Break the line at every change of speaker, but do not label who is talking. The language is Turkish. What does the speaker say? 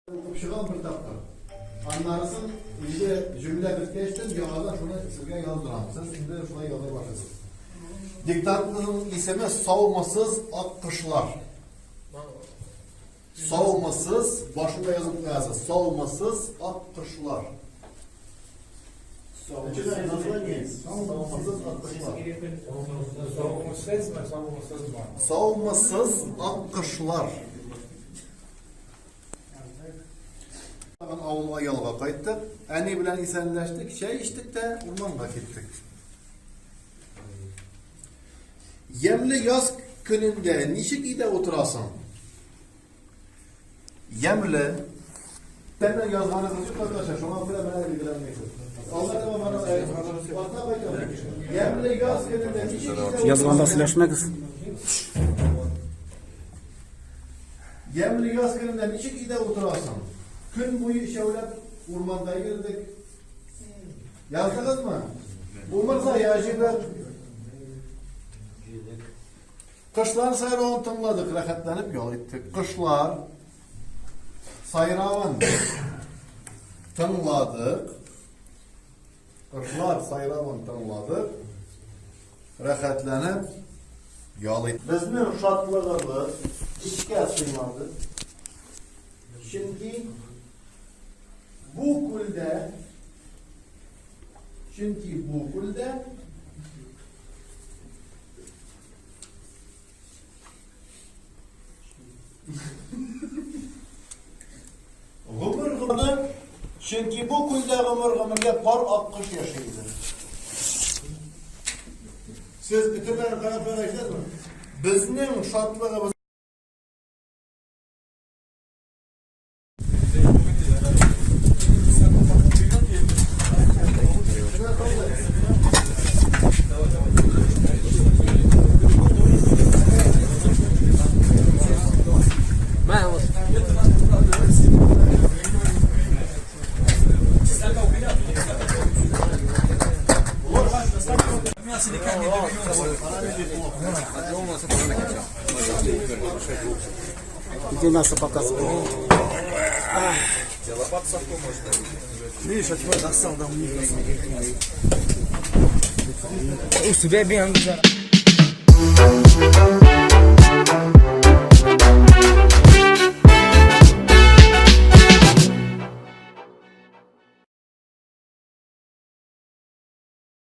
Çıkan bir dakika. Anlarsın, işte cümle bitmiştir, cevabı şunu sizge yazdıramsınız. Şimdi şuna yazır başlasın. Diktatörün ismi savunmasız akışlar. Savunmasız, başında yazıp koyarsa, savunmasız akışlar. Savunmasız akışlar. Savunmasız akışlar. Avluğa yolga qaytdık. Әni bilen isenleştik. Çay içtik de ormanda gittik. Yemli yaz gününde nişik ide oturasın? Yemli. Senden yazmanı kılacak arkadaşlar. Şuna bile bana ilgilenmeyecek. Allah'a bana Yemli yaz gününde nişik ide oturasın?
Yazmanda silaşmak.
Yemli yaz gününde nişik ide oturasın? Gün boyu şöyle ormanda girdik. Yazdınız mı? Umursa yaşıdır. Kışlar sayrağını tınladık, rahatlanıp yol ettik. Kışlar sayrağını tınladık. Kışlar sayrağını tınladık. Rahatlanıp yol ettik. Bizning şadlığımız işe sığmadı. Çünkü bu kulde çünkü bu kulde gımırga par akış yaşaydı. Siz ütülerin kanatlarına işlediniz mi? Bizning şadlığımız
Где мясо показывают?
Видишь, от тебя достал, да, мне.
У себя бьем.